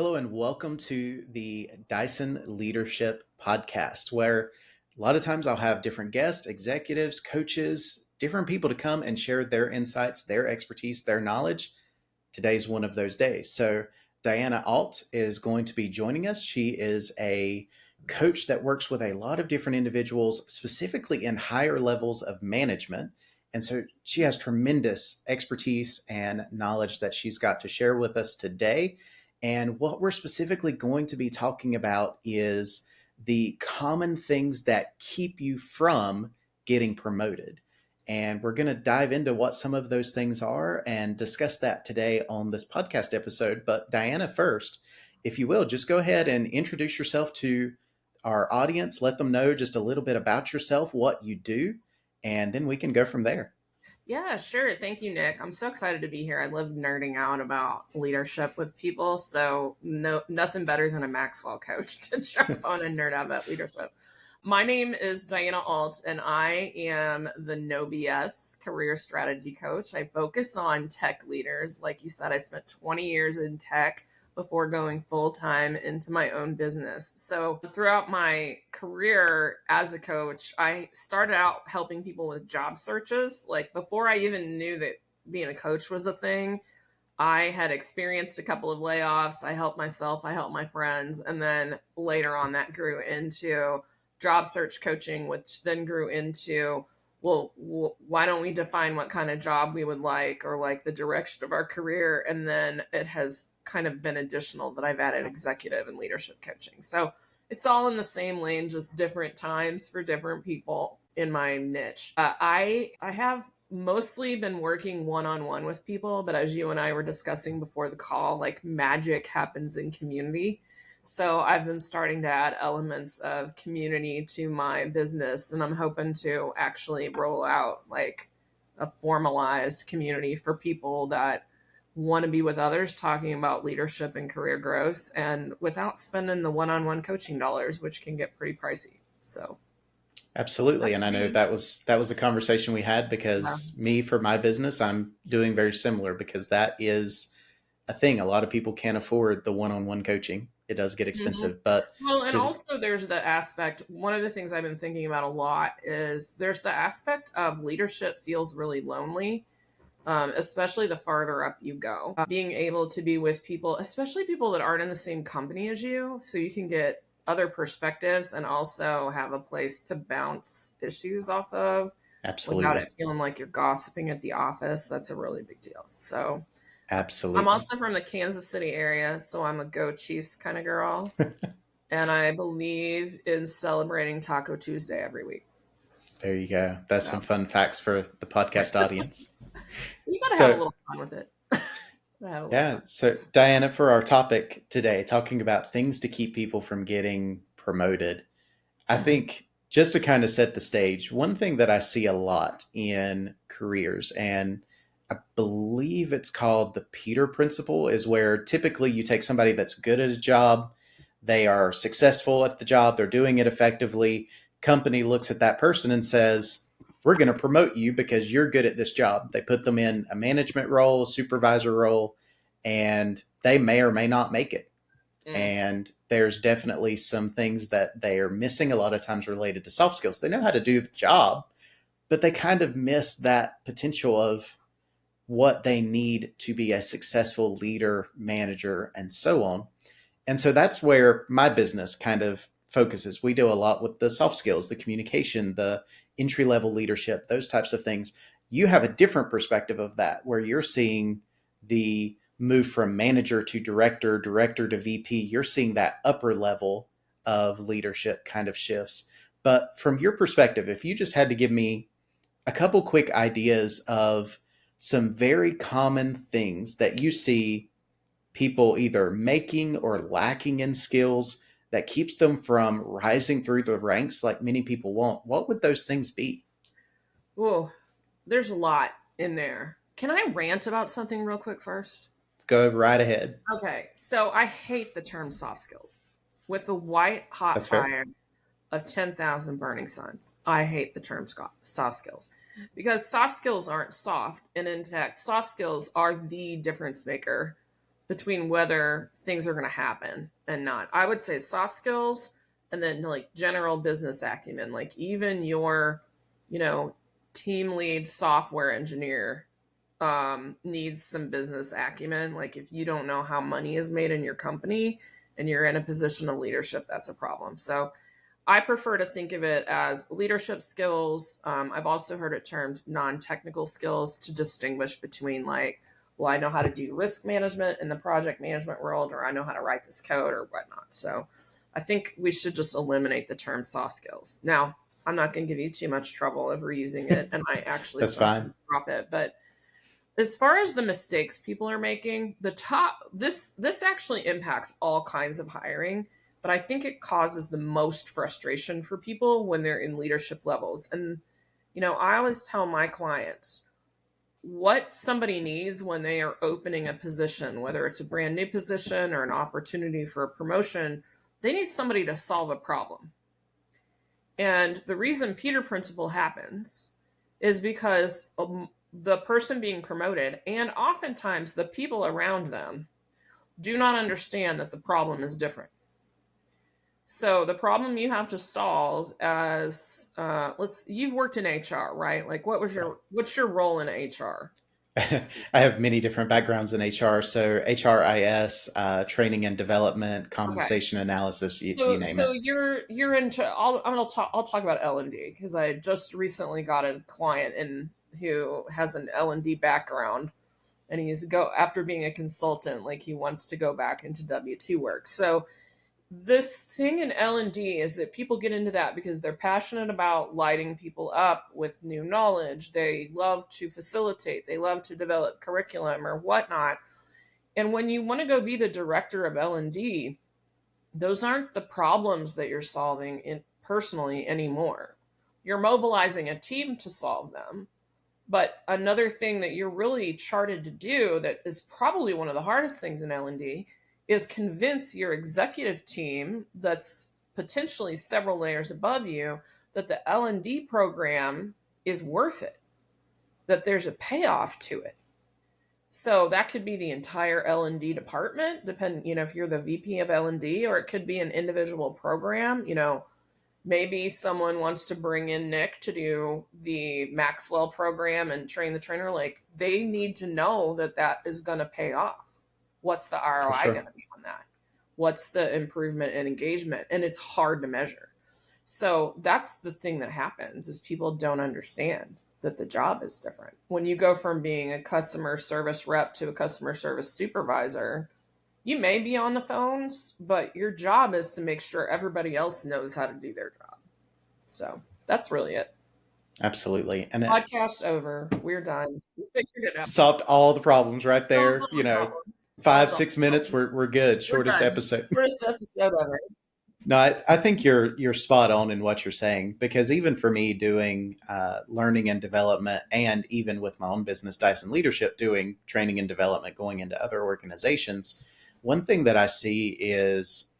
Hello and welcome to the Dyson Leadership Podcast, where a lot of times I'll have different guests, executives, coaches, different people to come and share their insights, their expertise, their knowledge. Today's one of those days. So Diana Alt is going to be joining us. She is a coach that works with a lot of different individuals, specifically in higher levels of management. And so she has tremendous expertise and knowledge that she's got to share with us today. And what we're specifically going to be talking about is the common things that keep you from getting promoted. And we're going to dive into what some of those things are and discuss that today on this podcast episode. But Diana, first, if you will, just go ahead and introduce yourself to our audience. Let them know just a little bit about yourself, what you do, and then we can go from there. Yeah, sure. Thank you, Nick. I'm so excited to be here. I love nerding out about leadership with people. So nothing better than a Maxwell coach to jump on and nerd out about leadership. My name is Diana Alt, and I am the No BS career strategy coach. I focus on tech leaders. Like you said, I spent 20 years in tech before going full-time into my own business. So throughout my career as a coach, I started out helping people with job searches. Like before I even knew that being a coach was a thing, I had experienced a couple of layoffs. I helped myself, I helped my friends. And then later on that grew into job search coaching, which then grew into, well, why don't we define what kind of job we would like or like the direction of our career? And then it has kind of been additional that I've added executive and leadership coaching. So it's all in the same lane, just different times for different people in my niche. I have mostly been working one-on-one with people, but as you and I were discussing before the call, like magic happens in community. So I've been starting to add elements of community to my business, and I'm hoping to actually roll out like a formalized community for people that want to be with others talking about leadership and career growth, and without spending the one-on-one coaching dollars, which can get pretty pricey. So absolutely. And I know that was a conversation we had because me, for my business, I'm doing very similar because that is a thing. A lot of people can't afford the one-on-one coaching. It does get expensive, but also there's the aspect, one of the things I've been thinking about a lot is there's the aspect of leadership feels really lonely. Especially the farther up you go, being able to be with people, especially people that aren't in the same company as you, so you can get other perspectives and also have a place to bounce issues off of. Absolutely. Without it feeling like you're gossiping at the office. That's a really big deal. So absolutely. I'm also from the Kansas City area, so I'm a Go Chiefs kind of girl. And I believe in celebrating Taco Tuesday every week. There you go. That's some fun facts for the podcast audience. You got to have a little fun with it. Yeah. So Diana, for our topic today, talking about things to keep people from getting promoted, I think just to kind of set the stage, one thing that I see a lot in careers, and I believe it's called the Peter Principle, is where typically you take somebody that's good at a job, they are successful at the job, they're doing it effectively. Company looks at that person and says, we're going to promote you because you're good at this job. They put them in a management role, supervisor role, and they may or may not make it. And there's definitely some things that they are missing a lot of times related to soft skills. They know how to do the job, but they kind of miss that potential of what they need to be a successful leader, manager, and so on. And so that's where my business kind of focuses. We do a lot with the soft skills, the communication, the entry-level leadership, those types of things. You have a different perspective of that, where you're seeing the move from manager to director, director to VP. You're seeing that upper level of leadership kind of shifts. But from your perspective, if you just had to give me a couple quick ideas of some very common things that you see people either making or lacking in skills that keeps them from rising through the ranks like many people want, what would those things be? Whoa, there's a lot in there. Can I rant about something real quick first? Go right ahead. Okay, so I hate the term soft skills. With the white hot fire of 10,000 burning suns, I hate the term soft skills because soft skills aren't soft. And in fact, soft skills are the difference maker between whether things are going to happen and not. I would say soft skills and then like general business acumen, like even your, you know, team lead software engineer needs some business acumen. Like if you don't know how money is made in your company and you're in a position of leadership, that's a problem. So I prefer to think of it as leadership skills. I've also heard it termed non-technical skills to distinguish between like, well, I know how to do risk management in the project management world, or I know how to write this code or whatnot. So I think we should just eliminate the term soft skills. Now, I'm not going to give you too much trouble over using it, and I actually That's sometimes fine. drop it. But as far as the mistakes people are making, this actually impacts all kinds of hiring, but I think it causes the most frustration for people when they're in leadership levels. And I always tell my clients what somebody needs when they are opening a position, whether it's a brand new position or an opportunity for a promotion. They need somebody to solve a problem. And the reason Peter Principle happens is because the person being promoted and oftentimes the people around them do not understand that the problem is different. So the problem you have to solve as you've worked in HR, right? Like what's your role in HR? I have many different backgrounds in HR. So HRIS, training and development, Okay. compensation analysis, you name So it. you're into I'll talk about L&D because I just recently got a client who has an L&D background, and he's after being a consultant, like he wants to go back into W2 work. So this thing in L&D is that people get into that because they're passionate about lighting people up with new knowledge. They love to facilitate, they love to develop curriculum or whatnot. And when you want to go be the director of L&D, those aren't the problems that you're solving personally anymore. You're mobilizing a team to solve them. But another thing that you're really charted to do that is probably one of the hardest things in L&D is convince your executive team that's potentially several layers above you that the L&D program is worth it, that there's a payoff to it. So that could be the entire L&D department, depending, if you're the VP of L&D, or it could be an individual program. Maybe someone wants to bring in Nick to do the Maxwell program and train the trainer. Like they need to know that that is going to pay off. What's the ROI going to be on that? What's the improvement in engagement? And it's hard to measure. So that's the thing that happens is people don't understand that the job is different. When you go from being a customer service rep to a customer service supervisor, you may be on the phones, but your job is to make sure everybody else knows how to do their job. So that's really it. Absolutely. And Podcast over. We're done. We figured it out. Solved all the problems right there. Solved all the problems. 5-6 minutes, we're good. Shortest episode. Shortest episode ever. No, I think you're spot on in what you're saying, because even for me doing learning and development, and even with my own business, Dyson Leadership, doing training and development, going into other organizations, one thing that I see is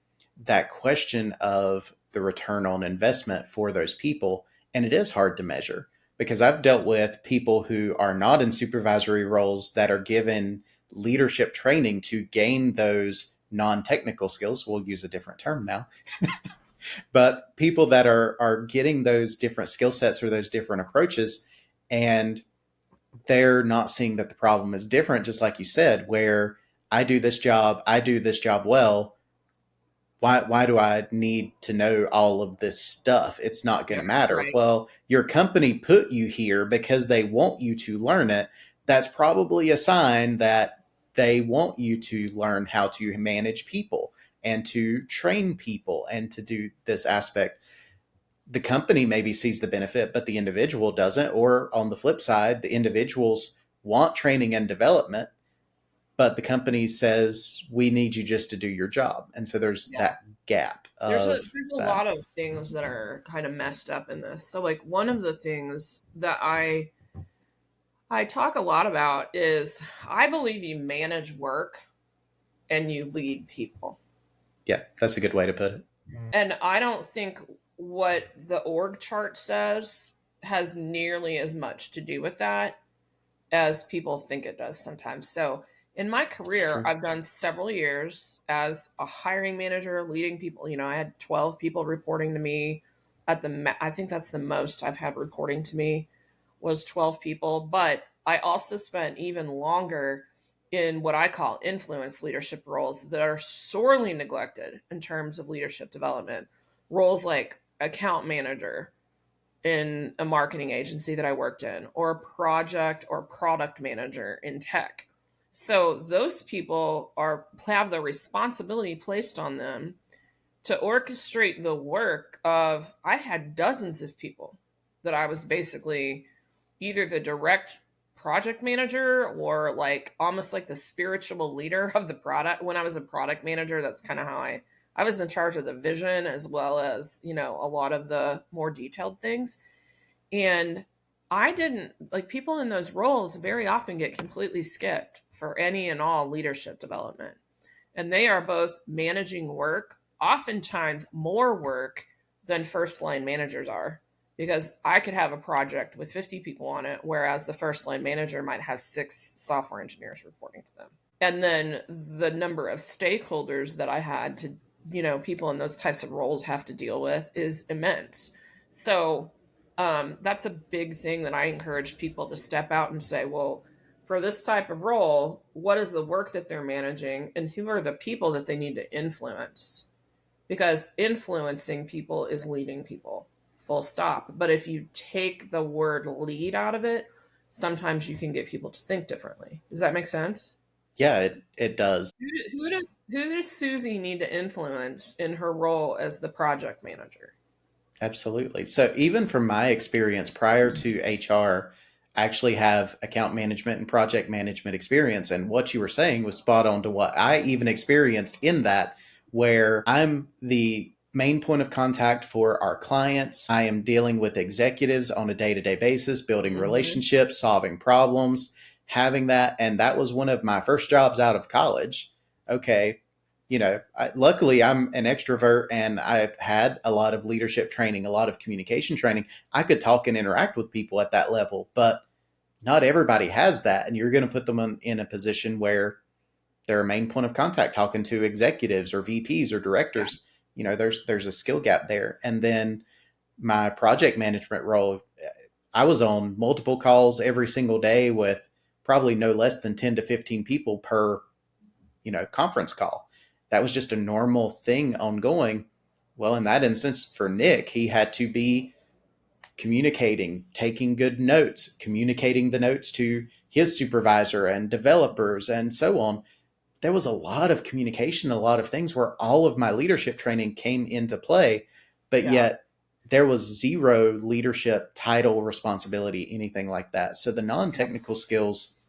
that question of the return on investment for those people. And it is hard to measure, because I've dealt with people who are not in supervisory roles that are given leadership training to gain those non-technical skills. We'll use a different term now. But people that are getting those different skill sets or those different approaches, and they're not seeing that the problem is different, just like you said, where I do this job well. Why do I need to know all of this stuff? It's not going to matter. Right. Well, your company put you here because they want you to learn it. That's probably a sign that they want you to learn how to manage people and to train people and to do this aspect. The company maybe sees the benefit, but the individual doesn't. Or on the flip side, the individuals want training and development, but the company says we need you just to do your job. And so there's that gap. There's a lot of things that are kind of messed up in this. So like one of the things that I talk a lot about is I believe you manage work and you lead people. Yeah, that's a good way to put it. And I don't think what the org chart says has nearly as much to do with that as people think it does sometimes. So In my It's career, true. I've done several years as a hiring manager, leading people. I had 12 people reporting to me I think that's the most I've had reporting to me was 12 people. But I also spent even longer in what I call influence leadership roles that are sorely neglected in terms of leadership development. Roles like account manager in a marketing agency that I worked in, or project or product manager in tech. So those people have the responsibility placed on them to orchestrate the work of, I had dozens of people that I was basically either the direct project manager or like almost like the spiritual leader of the product. When I was a product manager, that's kind of how I was in charge of the vision as well as, a lot of the more detailed things. And I didn't like people in those roles very often get completely skipped for any and all leadership development. And they are both managing work, oftentimes more work than first line managers are, because I could have a project with 50 people on it, whereas the first line manager might have 6 software engineers reporting to them. And then the number of stakeholders that I had to, people in those types of roles have to deal with is immense. So that's a big thing that I encourage people to step out and say, well, for this type of role, what is the work that they're managing and who are the people that they need to influence? Because influencing people is leading people, full stop. But if you take the word lead out of it, sometimes you can get people to think differently. Does that make sense? Yeah, it does. Who does Susie need to influence in her role as the project manager? Absolutely. So even from my experience prior to HR, I actually have account management and project management experience. And what you were saying was spot on to what I even experienced in that, where I'm the main point of contact for our clients. I am dealing with executives on a day-to-day basis, building Mm-hmm. relationships, solving problems, having that. And that was one of my first jobs out of college. Okay, luckily I'm an extrovert and I've had a lot of leadership training, a lot of communication training. I could talk and interact with people at that level, but not everybody has that. And you're going to put them in a position where they're a main point of contact talking to executives or VPs or Yeah. directors. There's a skill gap there. And then my project management role, I was on multiple calls every single day with probably no less than 10 to 15 people per conference call. That was just a normal thing ongoing. Well, in that instance, for Nick, he had to be communicating, taking good notes, communicating the notes to his supervisor and developers and so on. There was a lot of communication, a lot of things where all of my leadership training came into play, but Yeah. yet there was zero leadership title responsibility, anything like that. So the non Yeah. technical skills,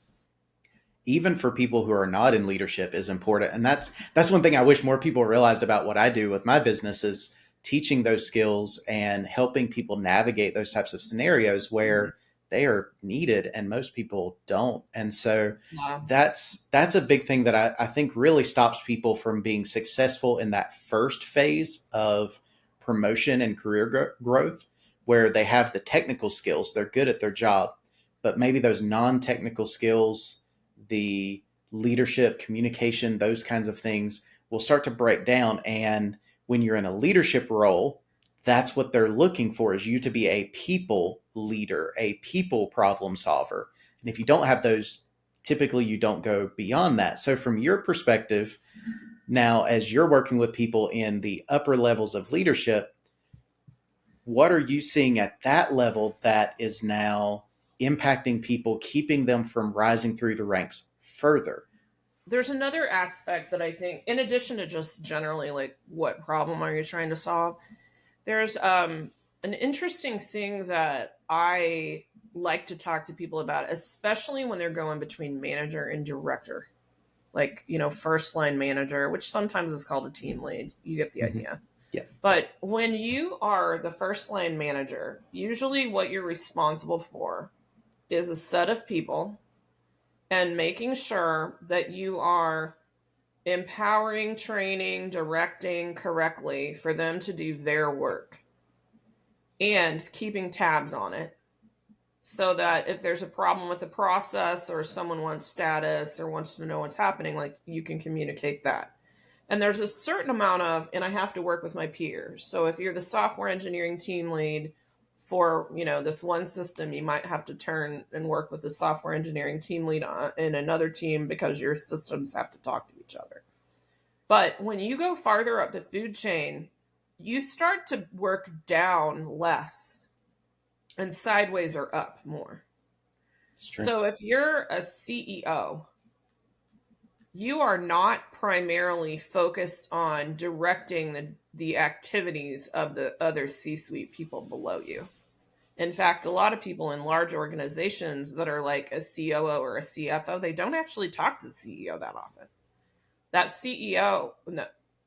even for people who are not in leadership, is important. And that's one thing I wish more people realized about what I do with my business is teaching those skills and helping people navigate those types of scenarios Mhm. where they are needed and most people don't. And so Yeah. that's a big thing that I think really stops people from being successful in that first phase of promotion and career growth, where they have the technical skills, they're good at their job, but maybe those non-technical skills, the leadership, communication, those kinds of things will start to break down. And when you're in a leadership role, that's what they're looking for, is you to be a people leader, a people problem solver. And if you don't have those, typically you don't go beyond that. So from your perspective, now as you're working with people in the upper levels of leadership, what are you seeing at that level that is now impacting people, keeping them from rising through the ranks further? There's another aspect that I think, in addition to just generally like what problem are you trying to solve, there's an interesting thing that I like to talk to people about, especially when they're going between manager and director, like, first line manager, which sometimes is called a team lead. You get the Mm-hmm. idea. Yeah. But when you are the first line manager, usually what you're responsible for is a set of people and making sure that you are empowering, training, directing correctly for them to do their work and keeping tabs on it. so that if there's a problem with the process or someone wants status or wants to know what's happening, like you can communicate that. And there's a certain amount of, and I have to work with my peers. So if you're the software engineering team lead for, this one system, you might have to turn and work with the software engineering team lead in another team because your systems have to talk to each other. But when you go farther up the food chain, you start to work down less and sideways or up more. So if you're a CEO, you are not primarily focused on directing the activities of the other C-suite people below you. In fact, a lot of people in large organizations that are like a COO or a CFO, they don't actually talk to the CEO that often. That CEO,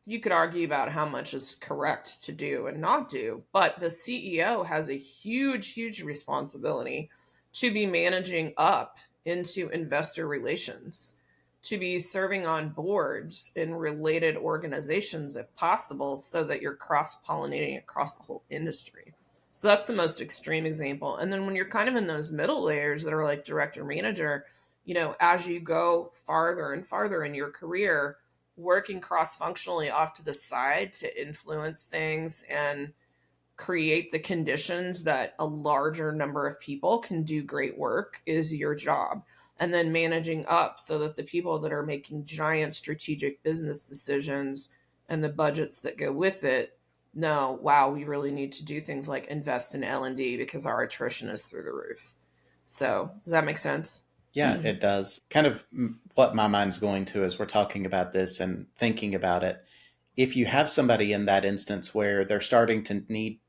you could argue about how much is correct to do and not do, but the CEO has a huge, huge responsibility to be managing up into investor relations, to be serving on boards in related organizations if possible, so that you're cross-pollinating across the whole industry. So that's the most extreme example. And then when you're kind of in those middle layers that are like director, manager, as you go farther and farther in your career, working cross-functionally off to the side to influence things and create the conditions that a larger number of people can do great work is your job. And then managing up so that the people that are making giant strategic business decisions and the budgets that go with it know, wow, we really need to do things like invest in L&D because our attrition is through the roof. So does that make sense? Yeah, it does. Kind of what my mind's going to as we're talking about this and thinking about it. If you have somebody in that instance where they're starting to need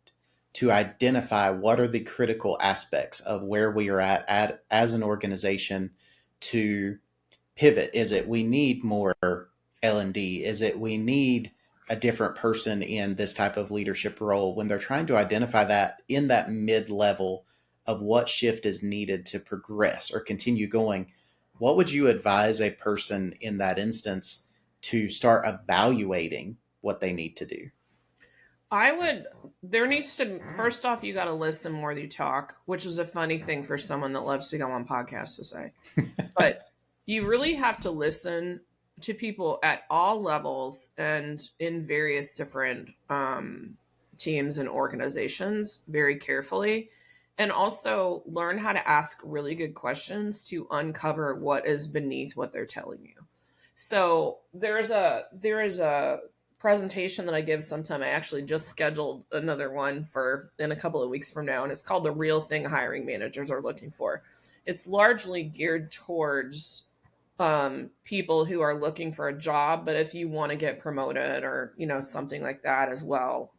to identify what are the critical aspects of where we are at as an organization to pivot. Is it we need more L&D? Is it we need a different person in this type of leadership role? When they're trying to identify that in that mid-level of what shift is needed to progress or continue going, what would you advise a person in that instance to start evaluating what they need to do? There needs to, first off, you got to listen more than you talk, which is a funny thing for someone that loves to go on podcasts to say. But you really have to listen to people at all levels and in various different teams and organizations very carefully. And also learn how to ask really good questions to uncover what is beneath what they're telling you. So there is a presentation that I give sometime. I actually just scheduled another one for in a couple of weeks from now, and it's called The Real Thing Hiring Managers Are Looking For. It's largely geared towards people who are looking for a job, but if you want to get promoted or something like that as well,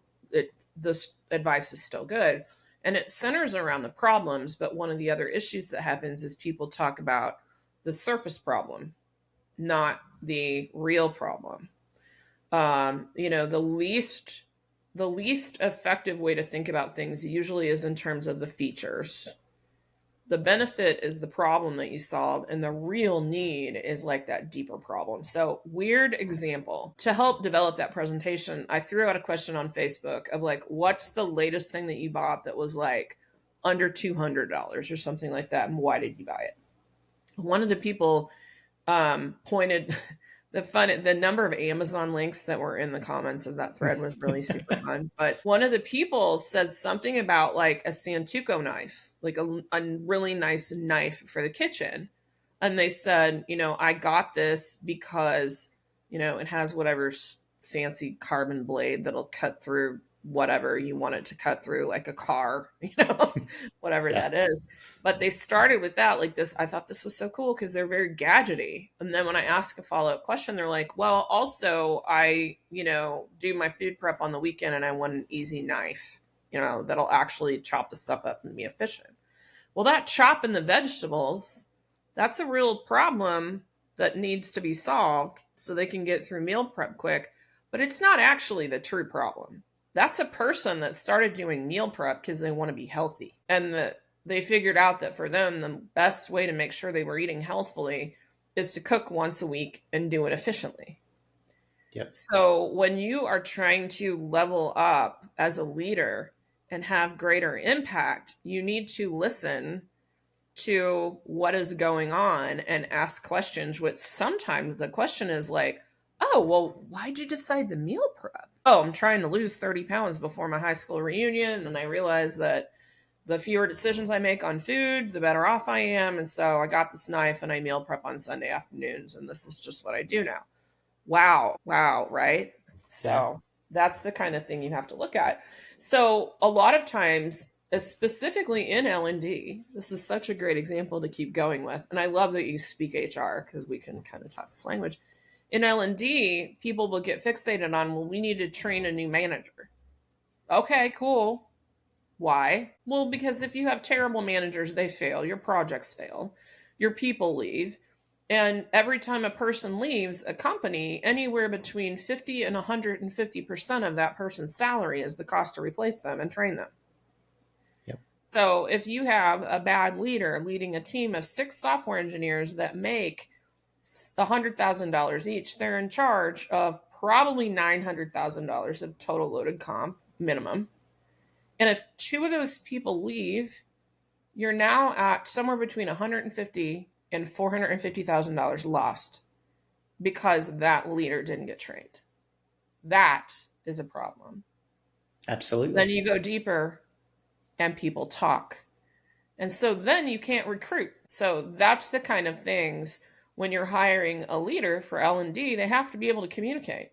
this advice is still good. And it centers around the problems, but one of the other issues that happens is people talk about the surface problem, not the real problem. The least effective way to think about things usually is in terms of the features. The benefit is the problem that you solve, and the real need is like that deeper problem. So, weird example. To help develop that presentation, I threw out a question on Facebook of like, what's the latest thing that you bought that was like under $200 or something like that, and why did you buy it? One of the people pointed the number of Amazon links that were in the comments of that thread was really super fun. But one of the people said something about like a Santoku knife, like a really nice knife for the kitchen. And they said, I got this because, it has whatever fancy carbon blade that'll cut through whatever you want it to cut through, like a car, whatever that is. But they started with that, like this. I thought this was so cool because they're very gadgety. And then when I ask a follow-up question, they're like, well, also I, do my food prep on the weekend and I want an easy knife, that'll actually chop the stuff up and be efficient. Well, that chopping the vegetables, that's a real problem that needs to be solved so they can get through meal prep quick. But it's not actually the true problem. That's a person that started doing meal prep because they want to be healthy. And that they figured out that for them, the best way to make sure they were eating healthfully is to cook once a week and do it efficiently. Yep. So when you are trying to level up as a leader and have greater impact, you need to listen to what is going on and ask questions, which sometimes the question is like, oh, well, why'd you decide the meal prep? Oh, I'm trying to lose 30 pounds before my high school reunion. And I realized that the fewer decisions I make on food, the better off I am. And so I got this knife and I meal prep on Sunday afternoons. And this is just what I do now. Wow. Wow. Right. So that's the kind of thing you have to look at. So a lot of times, specifically in L&D, this is such a great example to keep going with. And I love that you speak HR because we can kind of talk this language. In L&D, people will get fixated on, well, we need to train a new manager. Okay, cool. Why? Well, because if you have terrible managers, they fail, your projects fail, your people leave. And every time a person leaves a company, anywhere between 50 and 150% of that person's salary is the cost to replace them and train them. Yep. So if you have a bad leader leading a team of 6 software engineers that make $100,000 each, they're in charge of probably $900,000 of total loaded comp minimum. And if 2 of those people leave, you're now at somewhere between $150,000 and $450,000 lost because that leader didn't get trained. That is a problem. Absolutely. Then you go deeper and people talk. And so then you can't recruit. So that's the kind of things when you're hiring a leader for L&D, they have to be able to communicate.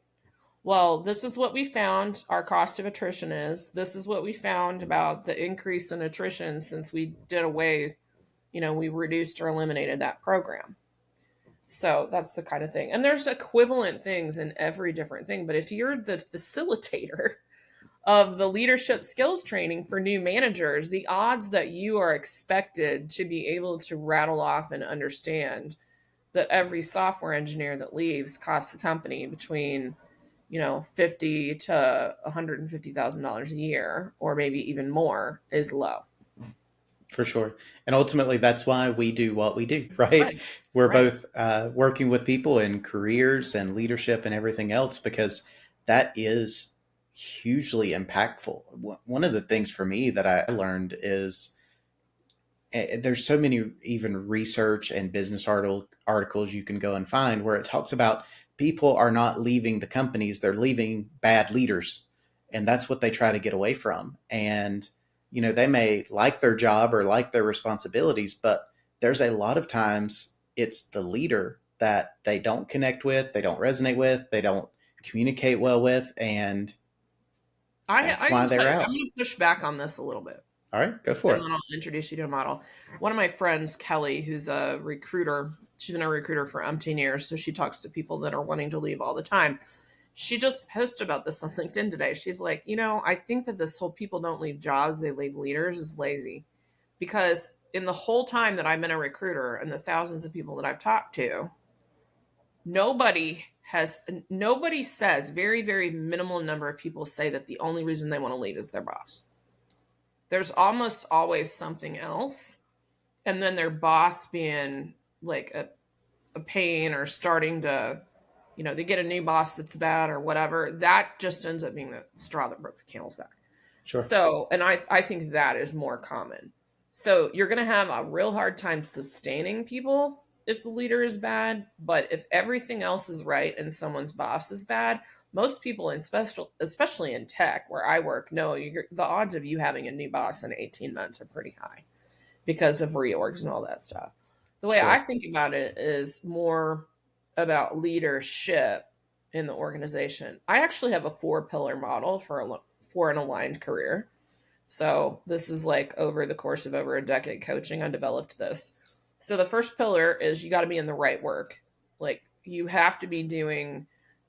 Well, this is what we found our cost of attrition is. This is what we found about the increase in attrition since we did away, we reduced or eliminated that program. So that's the kind of thing. And there's equivalent things in every different thing. But if you're the facilitator of the leadership skills training for new managers, the odds that you are expected to be able to rattle off and understand that every software engineer that leaves costs the company between $50,000 to $150,000 a year, or maybe even more, is low. For sure. And ultimately, that's why we do what we do, right? We're both working with people in careers and leadership and everything else, because that is hugely impactful. One of the things for me that I learned is there's so many even research and business articles you can go and find where it talks about people are not leaving the companies, they're leaving bad leaders. And that's what they try to get away from. And, they may like their job or like their responsibilities, but there's a lot of times it's the leader that they don't connect with, they don't resonate with, they don't communicate well with. And that's why they're out. I'm going to push back on this a little bit. All right, go for it. And then I'll introduce you to a model. One of my friends, Kelly, who's a recruiter, she's been a recruiter for umpteen years, so she talks to people that are wanting to leave all the time. She just posted about this on LinkedIn today. She's like, I think that this whole people don't leave jobs, they leave leaders is lazy. Because in the whole time that I've been a recruiter and the thousands of people that I've talked to, nobody says, very, very minimal number of people say that the only reason they want to leave is their boss. There's almost always something else. And then their boss being like a pain or starting to, they get a new boss that's bad or whatever. That just ends up being the straw that broke the camel's back. Sure. So, and I think that is more common. So you're going to have a real hard time sustaining people if the leader is bad. But if everything else is right and someone's boss is bad, most people, especially in tech where I work, know the odds of you having a new boss in 18 months are pretty high because of reorgs and all that stuff. The way I think about it is more about leadership in the organization. I actually have a 4-pillar model for an aligned career. So this is like over the course of over a decade coaching, I developed this. So the first pillar is you got to be in the right work. Like you have to be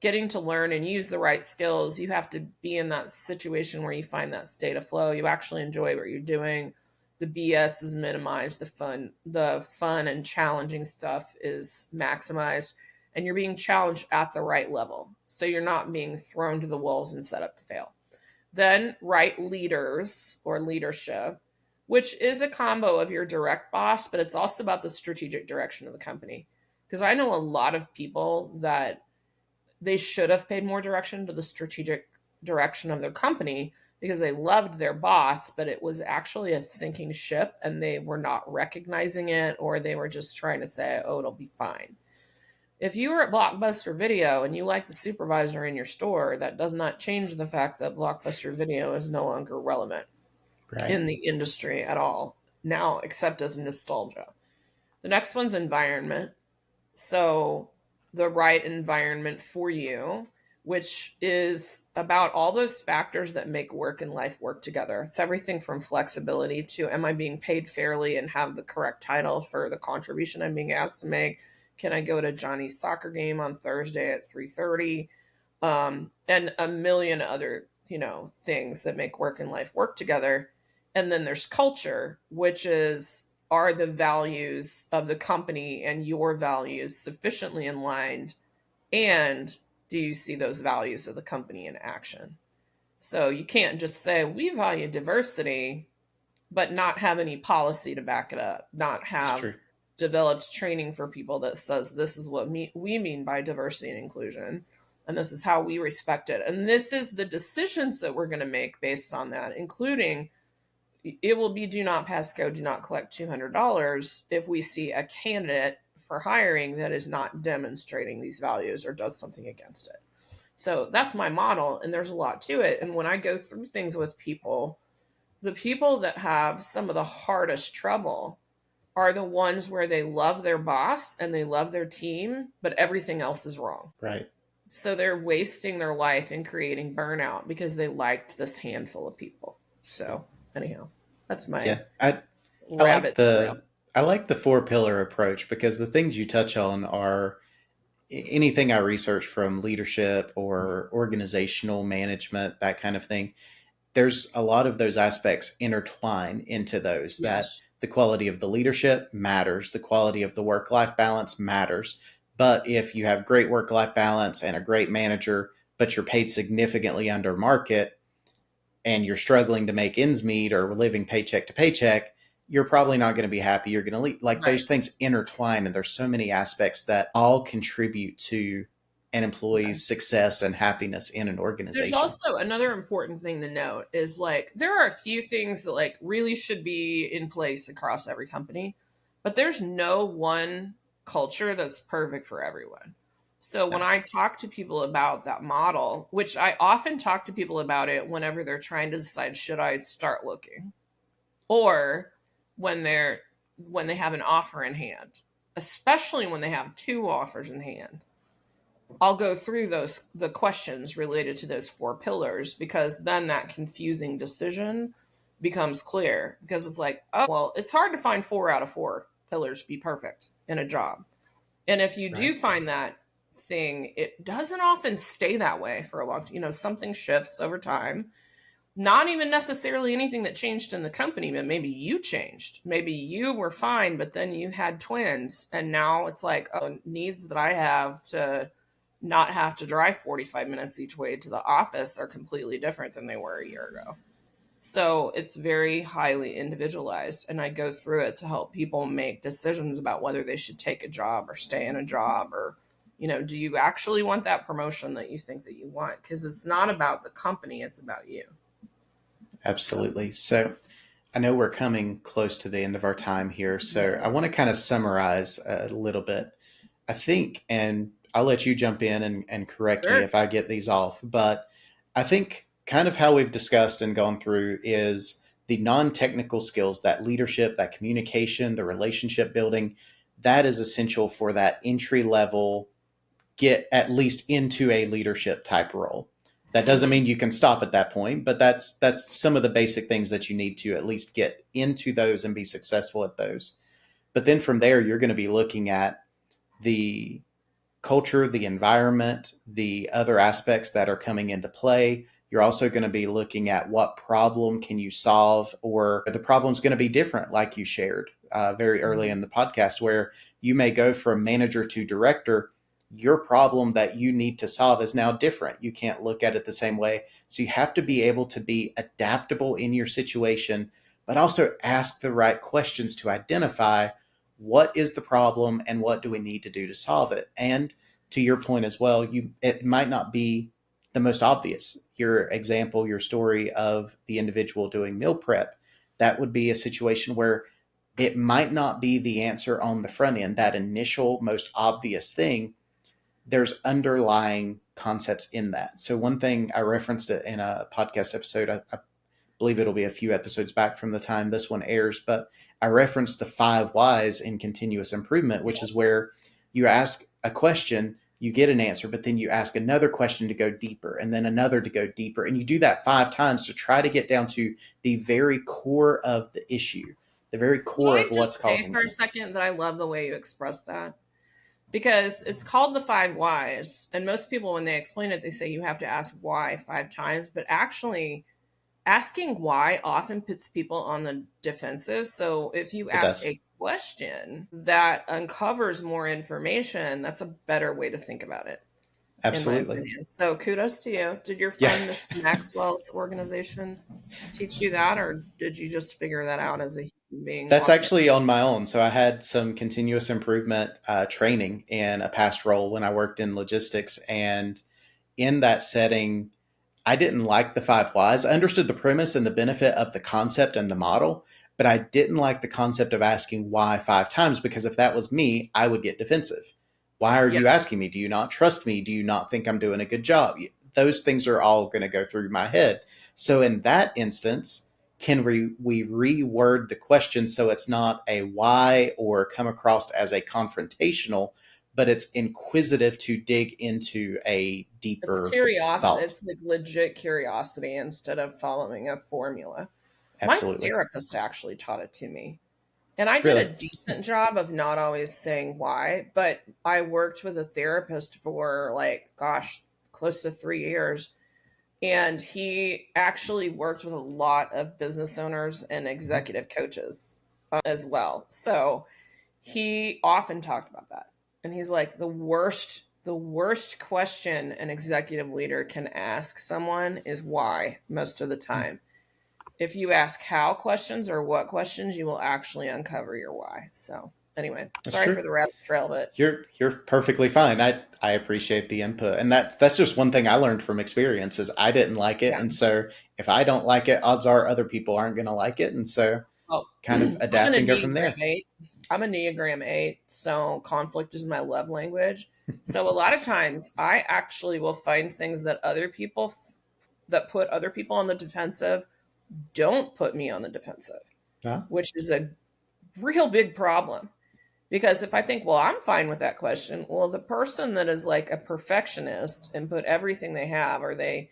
getting to learn and use the right skills. You have to be in that situation where you find that state of flow. You actually enjoy what you're doing. The BS is minimized. The fun and challenging stuff is maximized. And you're being challenged at the right level. So you're not being thrown to the wolves and set up to fail. Then right leaders or leadership, which is a combo of your direct boss, but it's also about the strategic direction of the company. Because I know a lot of people that they should have paid more direction to the strategic direction of their company, because they loved their boss, but it was actually a sinking ship and they were not recognizing it, or they were just trying to say, oh, it'll be fine. If you were at Blockbuster Video and you like the supervisor in your store, that does not change the fact that Blockbuster Video is no longer relevant in the industry at all now, except as nostalgia. The next one's environment. So the right environment for you, which is about all those factors that make work and life work together. It's everything from flexibility to, am I being paid fairly and have the correct title for the contribution I'm being asked to make? Can I go to Johnny's soccer game on Thursday at 3:30? And a million other, things that make work and life work together. And then there's culture, which are the values of the company and your values sufficiently aligned? And do you see those values of the company in action? So you can't just say, we value diversity, but not have any policy to back it up, not have developed training for people that says this is what we mean by diversity and inclusion, and this is how we respect it. And this is the decisions that we're going to make based on that, including it will be do not pass go, do not collect $200 if we see a candidate for hiring that is not demonstrating these values or does something against it. So that's my model, and there's a lot to it. And when I go through things with people, the people that have some of the hardest trouble are the ones where they love their boss and they love their team, but everything else is wrong. Right. So they're wasting their life in creating burnout because they liked this handful of people. So anyhow, that's my rabbit trail. I like the 4-pillar approach, because the things you touch on are anything I research from leadership or organizational management, that kind of thing. There's a lot of those aspects intertwine into those, that the quality of the leadership matters, the quality of the work-life balance matters. But if you have great work-life balance and a great manager, but you're paid significantly under market and you're struggling to make ends meet or living paycheck to paycheck, you're probably not going to be happy. You're going to leave. Those things intertwine, and there's so many aspects that all contribute to an employee's success and happiness in an organization. There's also another important thing to note is there are a few things that really should be in place across every company, but there's no one culture that's perfect for everyone. So when I talk to people about that model, which I often talk to people about it whenever they're trying to decide, should I start looking, or when they have an offer in hand, especially when they have 2 offers in hand, I'll go through the questions related to those 4 pillars, because then that confusing decision becomes clear, because it's it's hard to find 4 out of 4 pillars be perfect in a job. And if you do find that thing, it doesn't often stay that way for a long time. Something shifts over time. Not even necessarily anything that changed in the company, but maybe you changed. Maybe you were fine, but then you had twins, and now it's needs that I have to not have to drive 45 minutes each way to the office are completely different than they were a year ago. So it's very highly individualized, and I go through it to help people make decisions about whether they should take a job or stay in a job, or, do you actually want that promotion that you think that you want? Because it's not about the company, it's about you. Absolutely. So I know we're coming close to the end of our time here, so I want to kind of summarize a little bit. I think, and I'll let you jump in and correct me if I get these off, but I think kind of how we've discussed and gone through is the non-technical skills, that leadership, that communication, the relationship building, that is essential for that entry level, get at least into a leadership type role. That doesn't mean you can stop at that point, but that's some of the basic things that you need to at least get into those and be successful at those. But then from there, you're going to be looking at the culture, the environment, the other aspects that are coming into play. You're also going to be looking at what problem can you solve, or the problem's going to be different, like you shared very early in the podcast, where you may go from manager to director. Your problem that you need to solve is now different. You can't look at it the same way. So you have to be able to be adaptable in your situation, but also ask the right questions to identify what is the problem and what do we need to do to solve it. And to your point as well, it might not be the most obvious. Your example, your story of the individual doing meal prep, that would be a situation where it might not be the answer on the front end, that initial most obvious thing. There's underlying concepts in that. So one thing I referenced it in a podcast episode, I believe it'll be a few episodes back from the time this one airs, but I referenced the 5 whys in continuous improvement, which is where you ask a question, you get an answer, but then you ask another question to go deeper and then another to go deeper. And you do that 5 times to try to get down to the very core of the issue, the very core of what's causing it. For a second that I love the way you express that, because it's called the 5 whys. And most people, when they explain it, they say you have to ask why 5 times, but actually asking why often puts people on the defensive. So if you ask a question that uncovers more information, that's a better way to think about it. Absolutely. So kudos to you. Did your friend, Mr. Maxwell's organization, teach you that, or did you just figure that out as a human being? That's actually on my own. So I had some continuous improvement training in a past role when I worked in logistics. And in that setting, I didn't like the 5 whys. I understood the premise and the benefit of the concept and the model, but I didn't like the concept of asking why 5 times, because if that was me, I would get defensive. Why are you asking me? Do you not trust me? Do you not think I'm doing a good job? Those things are all going to go through my head. So in that instance, can we reword the question so it's not a why or come across as a confrontational, but it's inquisitive to dig into a deeper It's curiosity. thought. It's like legit curiosity instead of following a formula. Absolutely. My therapist actually taught it to me. And I did a decent job of not always saying why, but I worked with a therapist for close to 3 years. And he actually worked with a lot of business owners and executive coaches as well. So he often talked about that. And he's like, the worst question an executive leader can ask someone is why, most of the time. If you ask how questions or what questions, you will actually uncover your why. So anyway, sorry for the rabbit trail, but you're perfectly fine. I appreciate the input. And that's just one thing I learned from experience is I didn't like it. Yeah. And so if I don't like it, odds are other people aren't going to like it. And so kind of adapt and go from there. I'm a Enneagram 8, so conflict is my love language. So a lot of times I actually will find things that that put other people on the defensive don't put me on the defensive, which is a real big problem. Because if I think, well, I'm fine with that question, well, the person that is like a perfectionist and put everything they have, or they,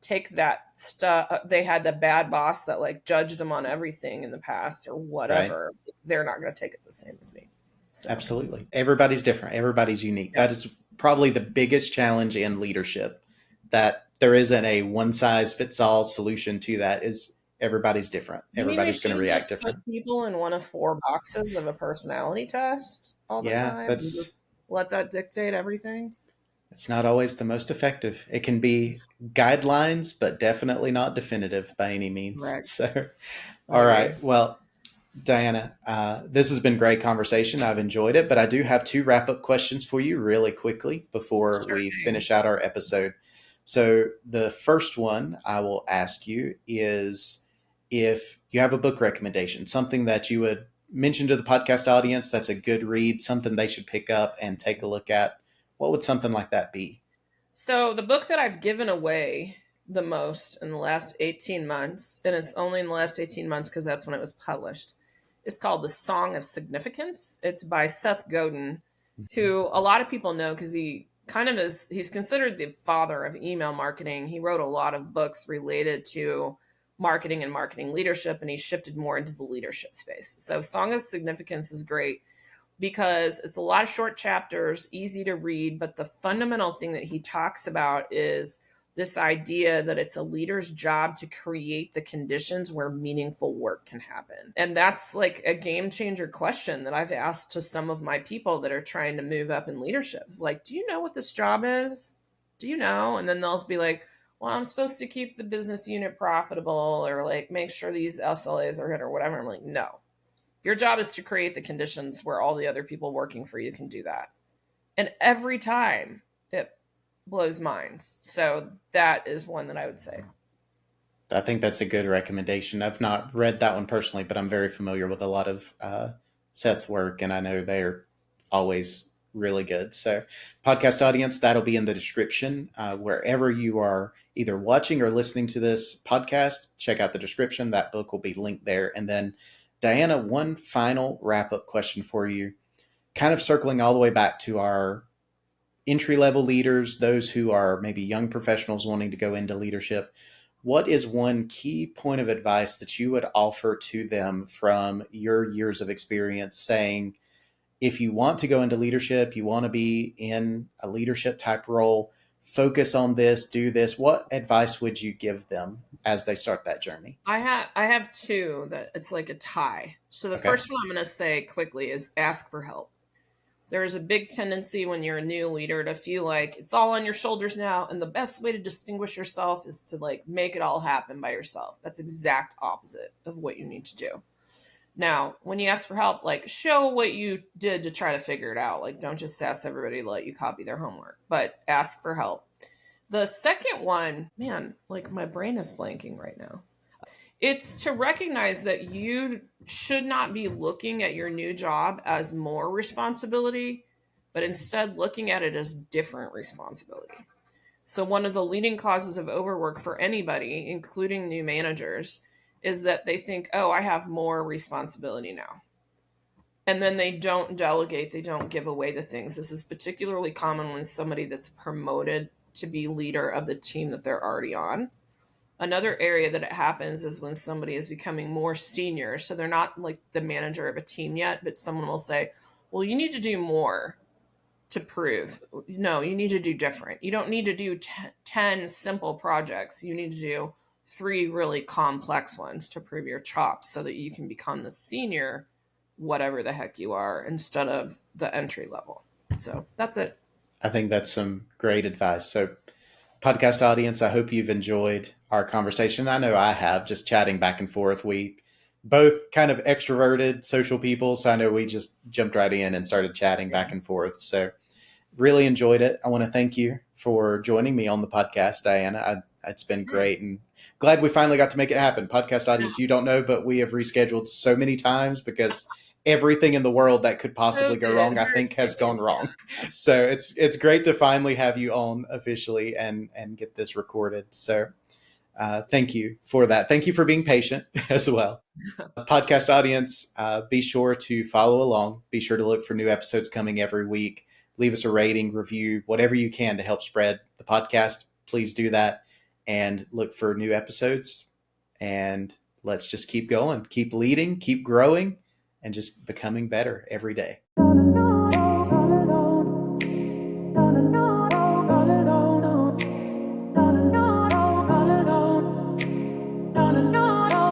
take that stuff, they had the bad boss that like judged them on everything in the past or whatever, they're not going to take it the same as me. So. Absolutely. Everybody's different. Everybody's unique. Yeah. That is probably the biggest challenge in leadership, that there isn't a one size fits all solution to that. Is everybody's different. Everybody's going to react different. Put people in one of 4 boxes of a personality test all the time and just let that dictate everything. It's not always the most effective. It can be guidelines, but definitely not definitive by any means. Right. So, all right. Well, Diana, this has been great conversation. I've enjoyed it, but I do have 2 wrap-up questions for you really quickly before we finish out our episode. So the first one I will ask you is if you have a book recommendation, something that you would mention to the podcast audience that's a good read, something they should pick up and take a look at, what would something like that be? So the book that I've given away the most in the last 18 months, and it's only in the last 18 months because that's when it was published, is called The Song of Significance. It's by Seth Godin, who a lot of people know because he's considered the father of email marketing. He wrote a lot of books related to marketing and marketing leadership, and he shifted more into the leadership space. So Song of Significance is great because it's a lot of short chapters, easy to read, but the fundamental thing that he talks about is this idea that it's a leader's job to create the conditions where meaningful work can happen. And that's like a game changer question that I've asked to some of my people that are trying to move up in leadership. It's like, do you know what this job is? Do you know? And then they'll be like, well, I'm supposed to keep the business unit profitable or like make sure these SLAs are hit or whatever. I'm like, no, your job is to create the conditions where all the other people working for you can do that. And every time blows minds. So that is one that I would say. I think that's a good recommendation. I've not read that one personally, but I'm very familiar with a lot of Seth's work, and I know they're always really good. So, podcast audience, that'll be in the description. Wherever you are either watching or listening to this podcast, check out the description. That book will be linked there. And then, Diana, one final wrap up question for you, kind of circling all the way back to our entry level leaders, those who are maybe young professionals wanting to go into leadership. What is one key point of advice that you would offer to them from your years of experience, saying, if you want to go into leadership, you want to be in a leadership type role, focus on this, do this. What advice would you give them as they start that journey? I have two that it's like a tie. So the first one I'm going to say quickly is ask for help. There is a big tendency when you're a new leader to feel like it's all on your shoulders now. And the best way to distinguish yourself is to like make it all happen by yourself. That's exact opposite of what you need to do. Now, when you ask for help, like show what you did to try to figure it out. Like don't just ask everybody to let you copy their homework, but ask for help. The second one, man, like my brain is blanking right now. It's to recognize that you should not be looking at your new job as more responsibility, but instead looking at it as different responsibility. So one of the leading causes of overwork for anybody, including new managers, is that they think, oh, I have more responsibility now. And then they don't delegate, they don't give away the things. This is particularly common when somebody that's promoted to be leader of the team that they're already on. Another area that it happens is when somebody is becoming more senior. So they're not like the manager of a team yet, but someone will say, well, you need to do more to prove. No, you need to do different. You don't need to do 10 simple projects. You need to do 3 really complex ones to prove your chops so that you can become the senior, whatever the heck you are, instead of the entry level. So that's it. I think that's some great advice. So, podcast audience, I hope you've enjoyed our conversation. I know I have, just chatting back and forth. We both kind of extroverted social people, so I know we just jumped right in and started chatting back and forth. So really enjoyed it. I want to thank you for joining me on the podcast, Diana. It's been great, and glad we finally got to make it happen. Podcast audience, you don't know, but we have rescheduled so many times because everything in the world that could possibly go wrong, I think, has gone wrong. So it's great to finally have you on officially and get this recorded. So thank you for that. Thank you for being patient as well. Podcast audience, be sure to follow along. Be sure to look for new episodes coming every week. Leave us a rating, review, whatever you can to help spread the podcast. Please do that and look for new episodes. And let's just keep going, keep leading, keep growing, and just becoming better every day.